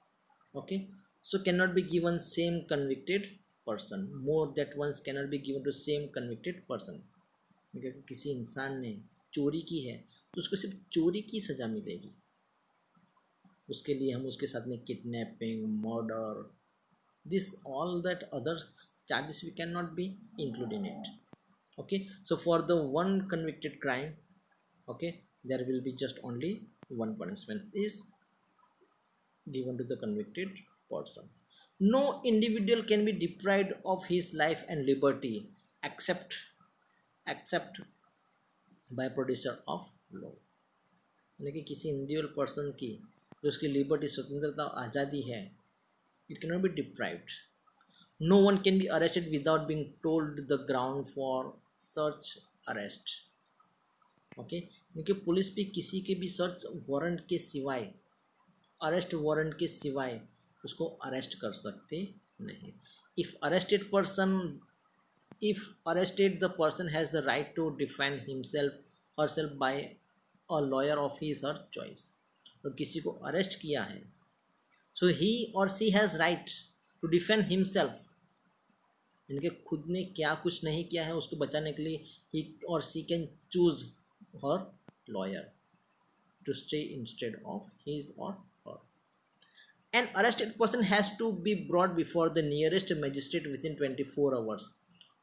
okay, so cannot be given same convicted person, more that once cannot be given to same convicted person. किसी इंसान ने चोरी की है तो उसको सिर्फ चोरी की सज़ा मिलेगी, उसके लिए हम उसके साथ में kidnapping, murder, this all that other charges we can not be include in it, okay, so for the one convicted crime, okay, there will be just only one punishment is given to the convicted person. No individual can be deprived of his life and liberty except by producer of law, यानी कि किसी individual person की जो उसकी liberty, स्वतंत्रता, आज़ादी है, it can not be deprived. No one can be arrested without being told the ground for search arrest, okay, क्योंकि पुलिस भी किसी के भी सर्च वारंट के सिवाय, अरेस्ट वारंट के सिवाय उसको अरेस्ट कर सकते नहीं. If arrested the person has the right to defend himself और self by a lawyer of his her choice, तो किसी को अरेस्ट किया है, सो ही और she has right to defend himself, इनके खुद ने क्या कुछ नहीं किया है उसको बचाने के लिए ही और she can choose her lawyer to stay instead of his और her. An arrested person has to be brought before the nearest magistrate within 24 hours.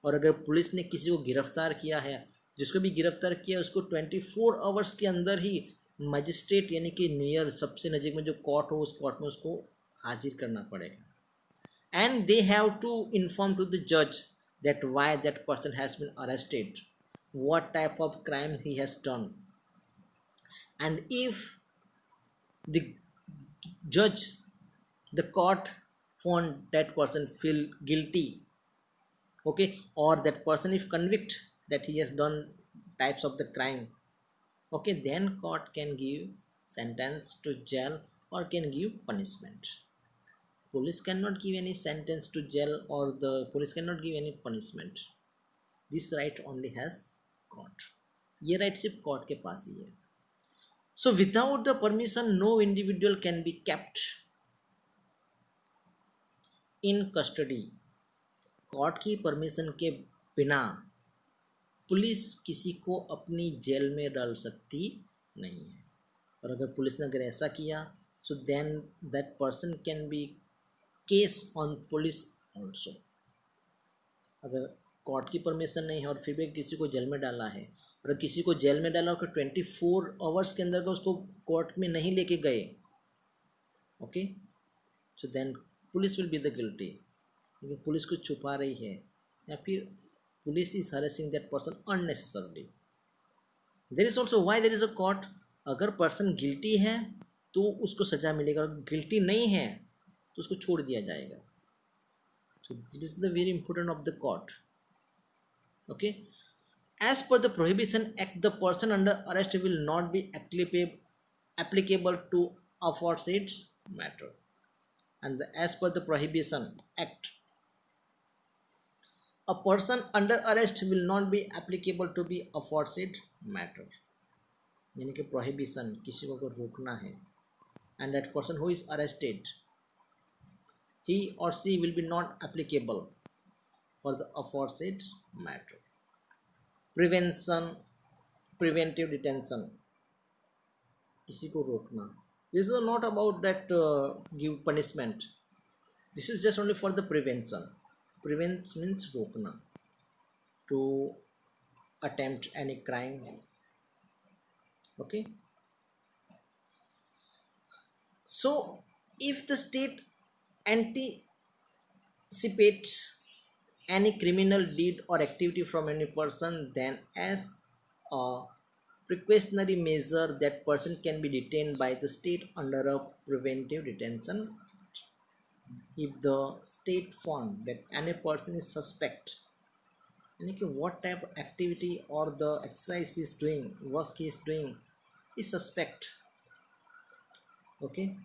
और अगर पुलिस ने किसी को गिरफ्तार किया है, जिसको भी गिरफ्तार किया है उसको 24 आवर्स के अंदर ही मजिस्ट्रेट यानी कि नियर, सबसे नज़दीक में जो कोर्ट हो उस कोर्ट में उसको हाजिर करना पड़ेगा. And they have to inform to the जज that why that person has been arrested, what type of crime he has done, and if the judge, the court found that person feel guilty, okay, or that person if convict that he has done types of the crime, okay, then court can give sentence to jail or can give punishment. Police cannot give any sentence to jail or the police cannot give any punishment. This right only has court. ये right सिर्फ court के पास ही है. So without the permission no individual can be kept in custody. Court की permission के बिना police किसी को अपनी जेल में डाल सकती नहीं है, और अगर पुलिस ने अगर ऐसा किया so then that person can be case on police also. अगर कोर्ट की परमिशन नहीं है और फिर भी किसी को जेल में डाला है, और किसी को जेल में डाला और 24 आवर्स के अंदर का उसको कोर्ट में नहीं लेके गए, okay, so then police will be the guilty, क्योंकि पुलिस को छुपा रही है या फिर police is harassing that person unnecessarily. There is also why there is a court. अगर पर्सन गिल्टी है तो उसको सज़ा मिलेगा, गिल्टी नहीं है तो उसको छोड़ दिया जाएगा. सो this is the very important of the court, okay. As per the Prohibition Act, the person under arrest will not be applicable to aforesaid matter. And as per the Prohibition Act, a person under arrest will not be applicable to be aforesaid matter. यानी कि prohibition किसी को अगर रोकना है, and that person who is arrested, he or she will be not applicable for the aforesaid matter. Preventive detention. किसी को रोकना. This is not about that give punishment. This is just only for the prevention. Prevent means रोकना, to attempt any crime. Okay. So if the state anticipates any criminal deed or activity from any person, then as a precautionary measure, that person can be detained by the state under a preventive detention. If the state found that any person is suspect, यानी कि what type of activity or the exercise is doing, work he is doing, is suspect, okay,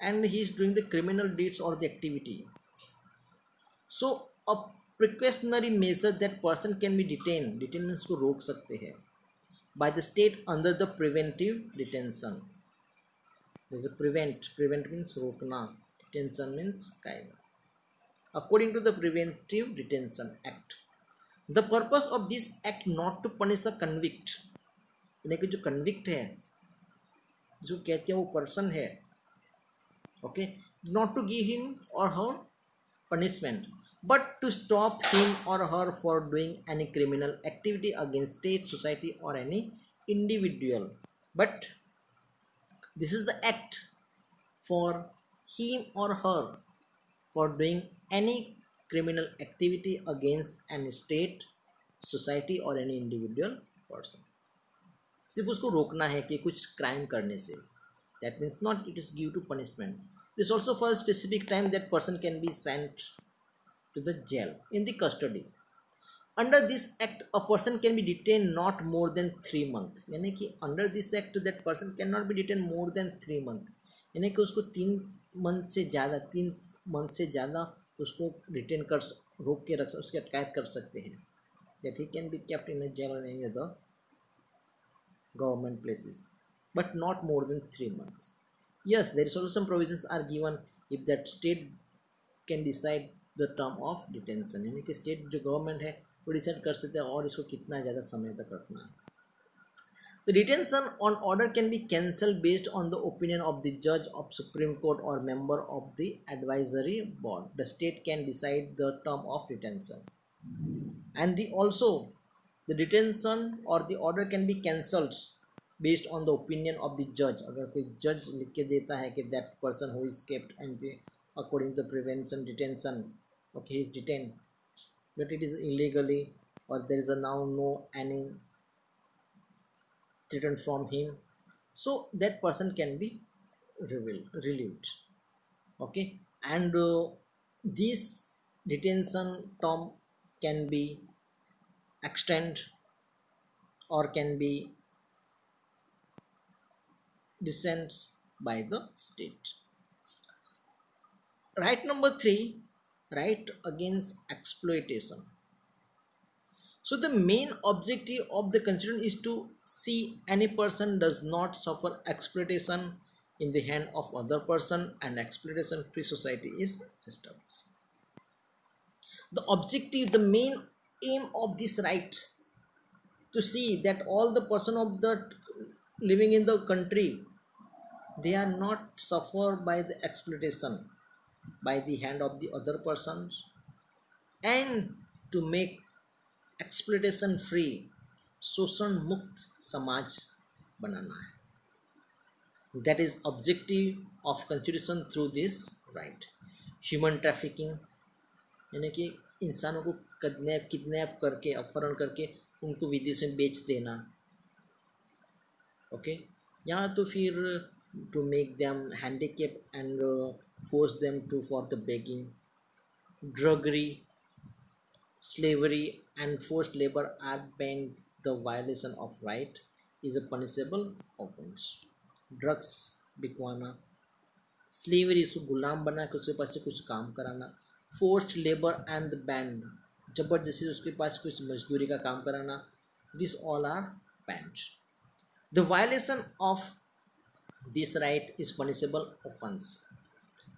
and he is doing the criminal deeds or the activity, so a precautionary measure, that person can be detained. Detain means को रोक सकते हैं by the state under the preventive detention. There's a prevent means रोकना, detention means कायदा. According to the Preventive Detention Act, the purpose of this act not to punish a convict, यानी कि जो convict है, जो कहते हैं वो person है, okay, not to give him or her punishment, but to stop him or her for doing any criminal activity against state, society, or any individual. But this is the act for him or her for doing any criminal activity against any state, society, or any individual person. सिर्फ उसको रोकना है कि कुछ crime करने से. That means not it is give to punishment. It is also for a specific time that person can be sent to the jail in the custody. Under this act, a person can be detained not more than 3 months. यानी कि under this act that person cannot be detained more than 3 months. यानी कि उसको 3 month से ज़्यादा उसको retain कर, रोक के रख, उसकी अटकायत कर सकते हैं. That he can be kept in a jail or any other government places, but not more than 3 months. Yes, there is also some provisions are given if that state can decide the term of detention. यानी कि state जो government है वो decide कर सकते हैं और इसको कितना ज़्यादा समय तक रखना है. The detention on order can be cancelled based on the opinion of the judge of Supreme Court or member of the advisory board. The state can decide the term of detention, and the detention or the order can be cancelled based on the opinion of the judge. अगर कोई judge लिख के देता है कि that person who is kept and according to the prevention detention, okay, he is detained, but it is illegally, or there is a now no any threatened from him, so that person can be relieved, okay, and this detention term can be extend or can be dissents by the state. Right number 3, right against exploitation. So the main objective of the constitution is to see any person does not suffer exploitation in the hand of other person, and exploitation free society is established. The objective, the main aim of this right, to see that all the person of the living in the country, they are not suffered by the exploitation by the hand of the other persons, and to make exploitation free, शोषण मुक्त समाज बनाना है. That is objective of constitution through this right. Human trafficking यानी कि इंसानों को kidnap करके, अपहरण करके उनको विदेश में बेच देना, ओके, या तो फिर to make them handicap and force them to for the begging. Drudgery, slavery, and forced labor are banned. The violation of right is a punishable offense. Drugs बिकवाना, slavery उसको गुलाम बना के उसके पास से कुछ काम कराना, forced labor and the banned, जबरदस्ती उसके पास कुछ मजदूरी का काम कराना, this all are banned. The violation of this right is punishable offense.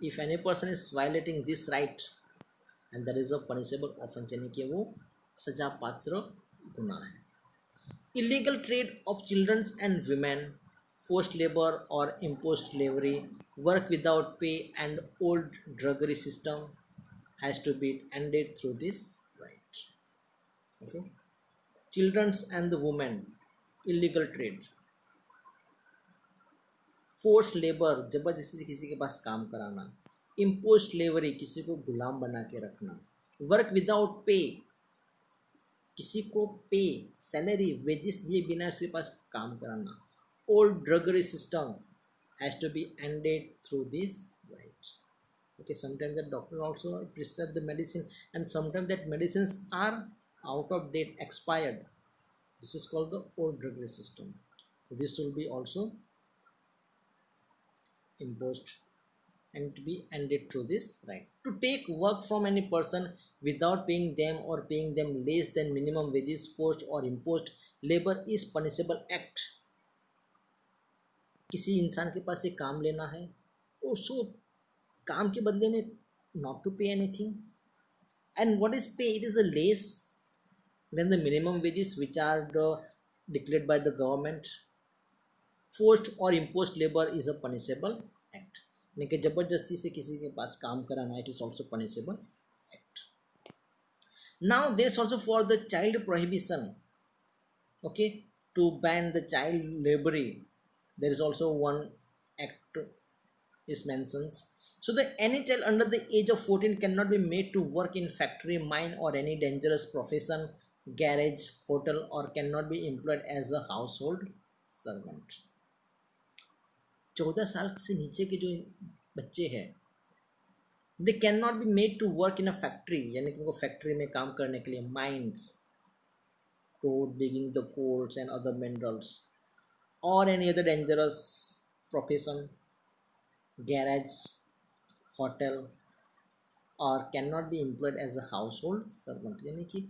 If any person is violating this right, and that is a punishable offense, यानी कि वो सजा पात्र गुनाह है. Illegal trade of children and women, forced labor or imposed slavery, work without pay, and old druggery system has to be ended through this right. Okay, children's and the women, illegal trade, forced labour जबरदस्ती किसी के पास काम कराना, impose slavery किसी को गुलाम बना के रखना, वर्क विदाउट पे किसी को पे सैलरी वेजिस दिए बिना उसके पास काम कराना, old drudgery system has to be ended through this right. Okay, sometimes the doctor also prescribe the medicine and sometimes that medicines are out of date, expired. This is called the old druggery system. This will be also imposed and to be ended through this right. To take work from any person without paying them or paying them less than minimum wages, forced or imposed labor is punishable act. किसी इंसान के पास से काम लेना है, उसको काम के बदले में not to pay anything. And what is pay? It is the less than the minimum wages which are declared by the government. Forced or imposed labor is a punishable act. यानी कि जबरदस्ती से किसी के पास काम कराना, it is also punishable act. Now there is also for the child prohibition, okay, to ban the child laboring, there is also one act is mentioned. So that any child under the age of 14 cannot be made to work in factory, mine or any dangerous profession, garage, hotel, or cannot be employed as a household servant. 14 साल से नीचे के जो बच्चे हैं, they can not be made to work in a factory, यानी कि उनको फैक्ट्री में काम करने के लिए, mines to digging the coals and other minerals, और any other dangerous profession, garage, hotel, और can not be employed as a household servant. यानी कि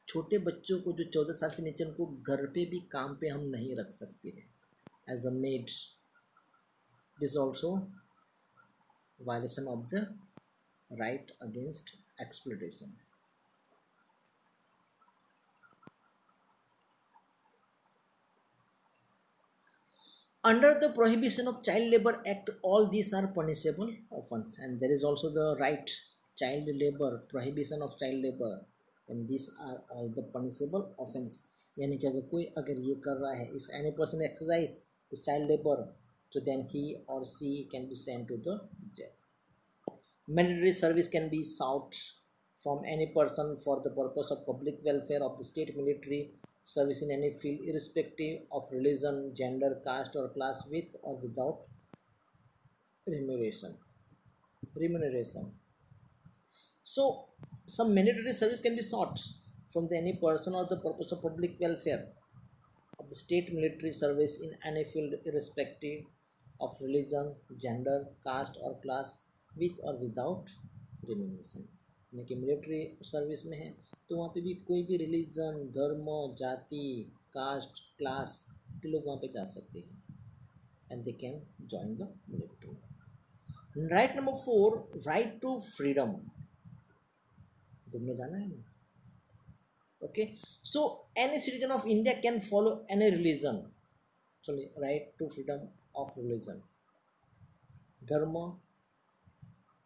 छोटे बच्चों को जो 14 साल से नीचे, उनको घर पे भी काम पे हम नहीं रख सकते हैं as a maid. This is also violation of the right against exploitation. Under the Prohibition of Child Labor Act, all these are punishable offense, and there is also the right child labor, prohibition of child labor, and these are all the punishable offense. यानी कि अगर कोई अगर ये कर रहा है, if any person exercise the child labor, so then he or she can be sent to the jail. Mandatory service can be sought from any person for the purpose of public welfare of the state. Military service in any field, irrespective of religion, gender, caste or class, with or without remuneration. So some mandatory service can be sought from any person or the purpose of public welfare of the state. Military service in any field, irrespective of religion, gender, caste or class, with or without remuneration. यानी कि military service में है तो वहाँ पे भी कोई भी रिलीजन, धर्म, जाति, कास्ट, क्लास के लोग वहाँ पे जा सकते हैं, and they can join the military. Right number 4, right to freedom. घूमने जाना है ना. Okay, so any citizen of India can follow any religion. So right to freedom of religion. धर्म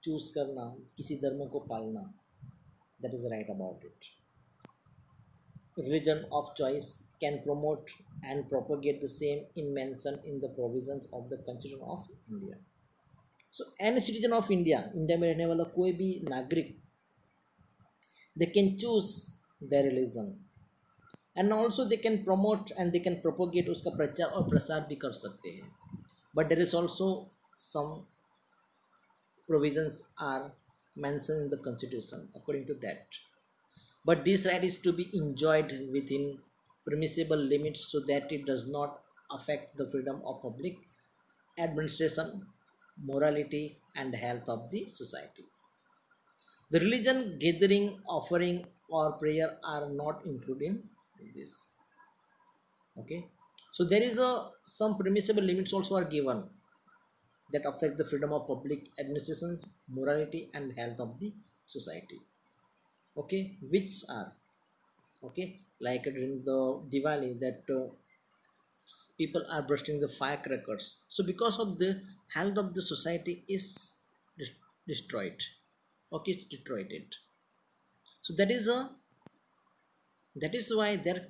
चूज करना, किसी धर्म को पालना, that is right about it. Religion of choice can promote and propagate the same in mentioned in the provisions of the Constitution of India. So any citizen of India, India में रहने वाला कोई भी नागरिक, they can choose their religion and also they can promote and they can propagate, उसका प्रचार और प्रसार भी कर सकते हैं. But there is also some provisions are mentioned in the Constitution according to that. But this right is to be enjoyed within permissible limits so that it does not affect the freedom of public administration, morality and health of the society. The religion gathering, offering or prayer are not included in this. Okay, so there is some permissible limits also are given that affect the freedom of public administration, morality and health of the society. Okay, which are okay, like during the Diwali that people are bursting the firecrackers. So because of the health of the society is dis- destroyed. Okay, it's deteriorated. So that is why there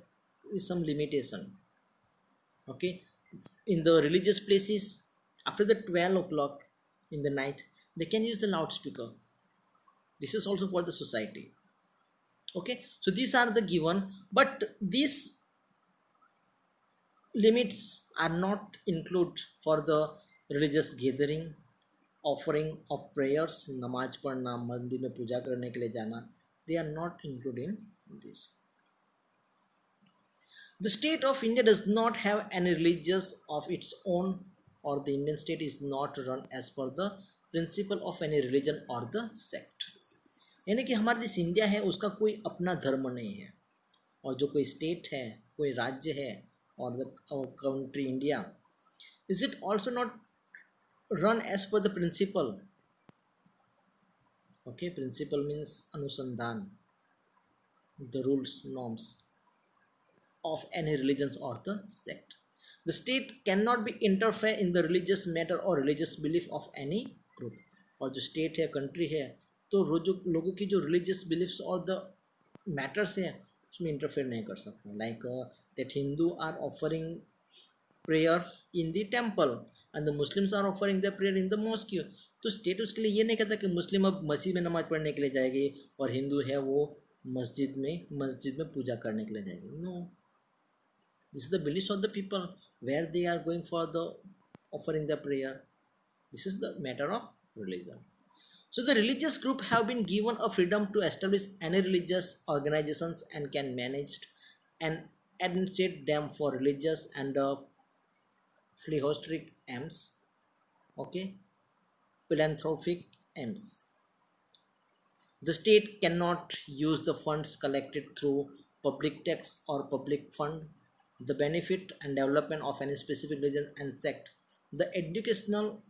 is some limitation. Okay, in the religious places, after the 12 o'clock in the night, they can use the loudspeaker. This is also for the society. Okay, so these are the given, but these limits are not include for the religious gathering, offering of prayers, नमाज पढ़ना, मंदिर में पूजा करने के लिए जाना, they are not included in this. The state of India does not have any religious of its own, or the Indian state is not run as per the principle of any religion or the sect. यानी कि हमारा जिस India है उसका कोई अपना धर्म नहीं है, और जो कोई स्टेट है, कोई राज्य है, और the country India, is it also not run as per the principle? Okay, principle means anusandhan, the rules, norms of any religions or the sect. The state cannot be interfere in the religious matter or religious belief of any group. और जो state है, country है, तो जो लोगों की जो religious beliefs और द मैटर्स है उसमें इंटरफेयर नहीं कर सकते. Like that Hindu are offering prayer in the temple and the Muslims are offering their prayer in the mosque. तो स्टेट उसके लिए ये नहीं कहता कि मुस्लिम अब मस्जिद में नमाज पढ़ने के लिए जाएगी और हिंदू है वो मस्जिद में पूजा करने के लिए जाएगी. No, this is the beliefs of the people where they are going for the offering the prayer. This is the matter of religion. So the religious group have been given a freedom to establish any religious organizations and can manage and administrate them for religious and philanthropic aims. Okay, philanthropic aims. The state cannot use the funds collected through public tax or public fund the benefit and development of any specific religion and sect. The educational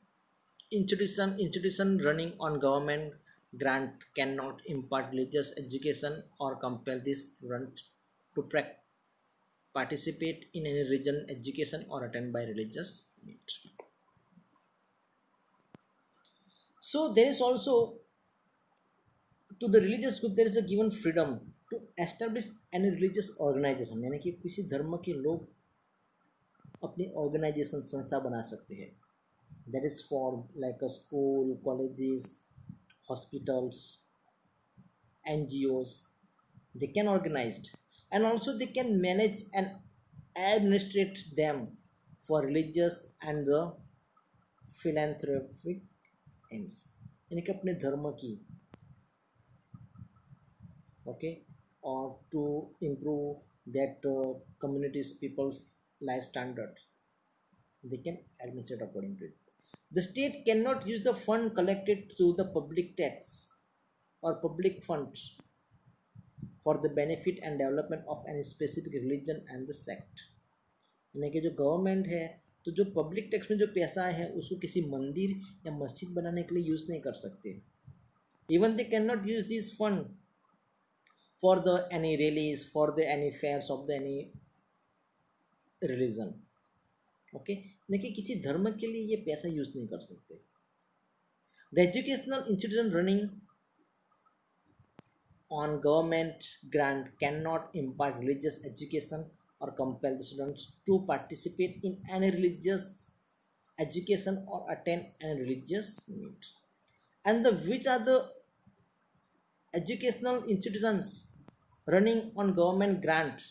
institution running on government grant cannot impart religious education or compel this grant to participate in any religion education or attend by religious meet. So there is also, to the religious group there is a given freedom to establish any religious organization. यानी कि किसी धर्म के लोग अपनी organisation संस्था बना सकते हैं. That is for like a school, colleges, hospitals, NGOs. They can organize and also they can manage and administrate them for religious and the philanthropic aims. यानी कि अपने धर्म की, okay, or to improve that communities people's life standard, they can administrate according to it. The state cannot use the fund collected through the public tax or public funds for the benefit and development of any specific religion and the sect. यानी कि जो government है तो जो public tax में जो पैसा है उसको किसी मंदिर या मस्जिद बनाने के लिए यूज़ नहीं कर सकते. Even they can not use this fund for the any rallies, for the any fairs of the any religion. Okay, लेकिन किसी धर्म के लिए ये पैसा यूज नहीं कर सकते. The educational institution running on government grant cannot impart religious education or compel the students to participate in any religious education or attend any religious meet. And the which are the educational institutions running on government grant,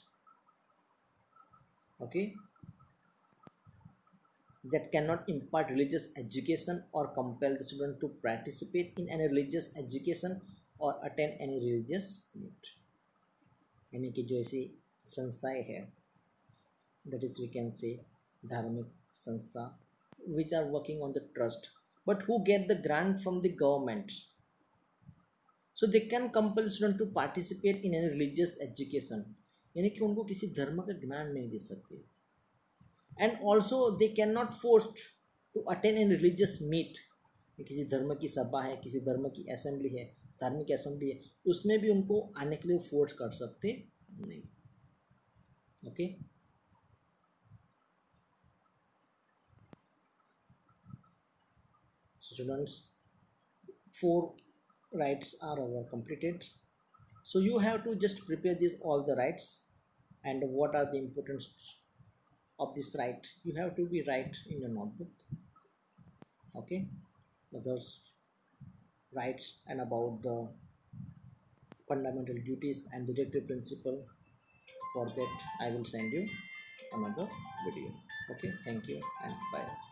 okay, that cannot impart religious education or compel the student to participate in any religious education or attend any religious meet. यानी कि जो ऐसी संस्थाएं हैं, that is we can say धार्मिक संस्था, which are working on the trust but who get the grant from the government, so they can compel student to participate in any religious education. यानी कि उनको किसी धर्म का ज्ञान नहीं दे सकते. And also they can not force to attend an religious meet. किसी धर्म की सभा है, किसी धर्म की असेंबली है, धार्मिक असेंबली है, उसमें भी उनको आने के लिए फोर्स कर सकते नहीं. Okay, Students, four rights are over completed. So you have to just prepare these all the rights, and what are the importance of this right. You have to be write in your notebook. Okay, others rights and about the fundamental duties and directive principle. For that I will send you another video. Okay, thank you and bye.